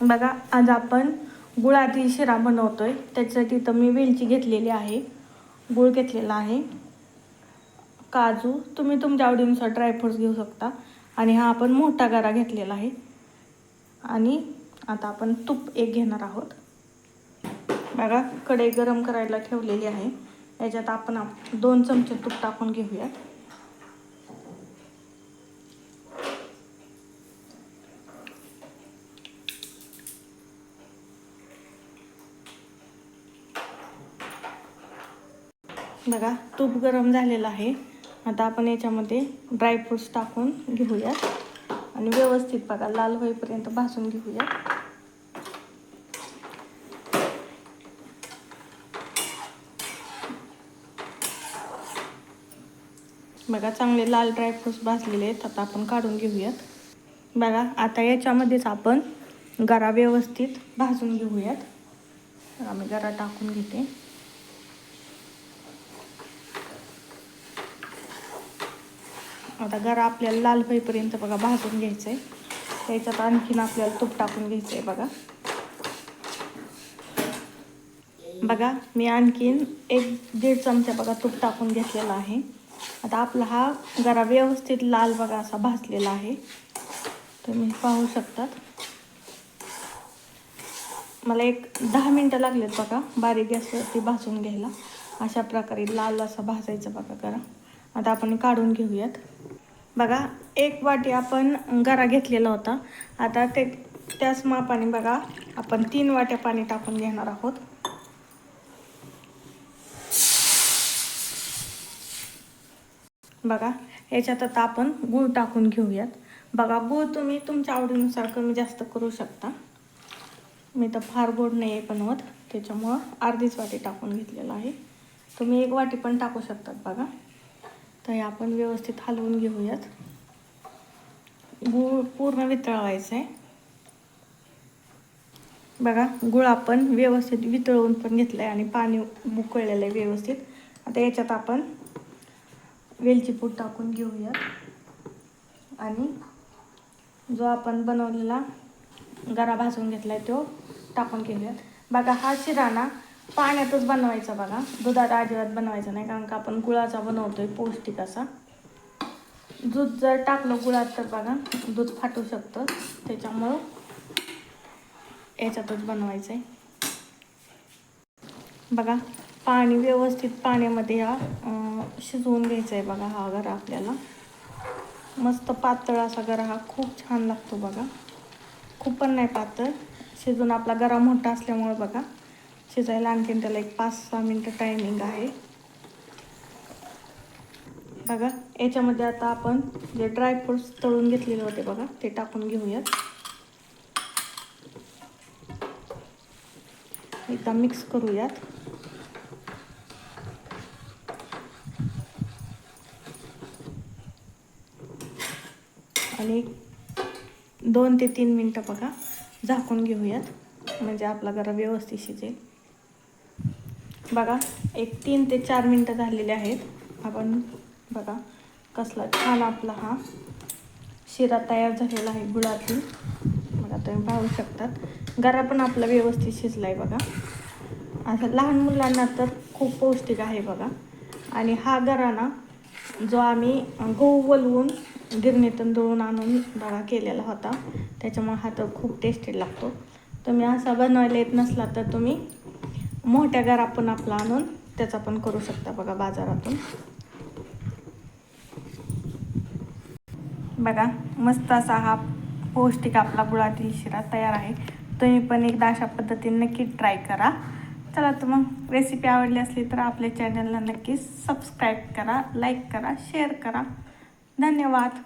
बघा, आज आपण गुळातील शिरा बनवतोय. त्याच्यासाठी तर मी वेलची घेतलेली आहे, गूळ घेतलेला आहे, काजू, तुम्ही तुमच्या आवडीनुसार ड्रायफ्रूट्स घेऊ शकता. आणि हा आपण मोठा गरा घेतलेला आहे. आणि आता आपण तूप एक घेणार आहोत. बघा, कढई गरम करायला ठेवलेली आहे. याच्यात आपण 2 चमचे तूप टाकून घेऊयात. बघा, तूप गरम झालेलं आहे. आता आपण याच्यामध्ये ड्रायफ्रूट्स टाकून घेऊयात आणि व्यवस्थित बघा लाल होईपर्यंत भाजून घेऊयात. बघा, चांगले लाल ड्रायफ्रूट्स भाजलेले आहेत. आता आपण काढून घेऊयात. बघा, आता याच्यामध्येच आपण गरा व्यवस्थित भाजून घेऊयात. आम्ही गरा टाकून घेते. आता गरा आपल्याला लाल होईपर्यंत बघा भाजून घ्यायचं आहे. त्याच्यात आणखीन आपल्याला तूप टाकून घ्यायचं आहे. बघा, मी आणखीन 1-1.5 चमचा बघा तूप टाकून घेतलेला आहे. आता आपला हा गरा व्यवस्थित लाल बघा असा भाजलेला आहे, तुम्ही पाहू शकतात. मला 10 मिनटं लागलेत बघा बारीक गॅसवरती भाजून घ्यायला. अशा प्रकारे लाल असा भाजायचा बघा गरा. आता आपण काढून घेऊयात. बघा, 1 वाटी आपण गरा घेतलेला होता. आता त्याच मापाने बघा आपण 3 वाट्या पाणी टाकून घेणार आहोत. बघा, याच्यात आता आपण गूळ टाकून घेऊयात. बघा, गूळ तुम्ही तुमच्या आवडीनुसार कमी जास्त करू शकता. मी तर फार गोड नाही आहे बनवत, त्याच्यामुळं अर्धीच वाटी टाकून घेतलेला आहे. तुम्ही 1 वाटी पण टाकू शकतात. बघा, तर हे आपण व्यवस्थित हलवून घेऊयात. गूळ पूर्ण वितळवायचं आहे. बघा, गूळ आपण व्यवस्थित वितळवून पण घेतलं आहे आणि पाणी उकळलेलं आहे व्यवस्थित. आता याच्यात आपण वेलची पूड टाकून घेऊयात आणि जो आपण बनवलेला गरा भाजून घेतला आहे तो टाकून घेऊयात. बघा, हा शिरा ना पाण्यातच बनवायचा बघा, दुधात अजिबात बनवायचा नाही, कारण का आपण गुळाचा बनवतोय पौष्टिक असा. दूध जर टाकलं गुळात तर बघा दूध फाटू शकतं, त्याच्यामुळं याच्यातच बनवायचं आहे. बघा, पाणी व्यवस्थित पाण्यामध्ये शिजवून घ्यायचं आहे. बघा, हा गरा आपल्याला मस्त पातळ असा गरा हा खूप छान लागतो. बघा, खूप पण नाही पातळ. शिजून आपला गरा मोठा असल्यामुळे बघा शिजायला आणखीन त्याला 5-6 मिनटं टायमिंग आहे. बघा, याच्यामध्ये आता आपण जे ड्रायफ्रूट्स तळून घेतलेले होते बघा ते टाकून घेऊयात. एकदा मिक्स करूयात. आणि 2 ते 3 मिनटं बघा झाकून घेऊयात, म्हणजे आपला गरा व्यवस्थित शिजेल. बघा, 3 ते 4 मिनटं झालेले आहेत. आपण बघा कसला छान आपला हा शिरा तयार झालेला आहे गुळातील. बघा, तुम्ही पाहू शकतात गरा पण आपला व्यवस्थित शिजला आहे. बघा, असं लहान मुलांना तर खूप पौष्टिक आहे. बघा, आणि हा गरा ना जो आम्ही गहू वलवून गिरणीतून दळून आणून बघा केलेला होता, त्याच्यामुळे हा तर खूप टेस्टी लागतो. तुम्ही असा बनवायला येत नसला तर तुम्ही मोठ्या गरा पण आपला आणून त्याचा पण करू शकता बघा बाजारातून. बघा, मस्त असा हा पौष्टिक आपला गुळातील शिरा तयार आहे. तुम्ही पण एकदा अशा पद्धतीने नक्की ट्राय करा. चला, तर मग रेसिपी आवडली असली तर आपल्या चॅनलला नक्की सबस्क्राईब करा, लाईक करा, शेअर करा. धन्यवाद.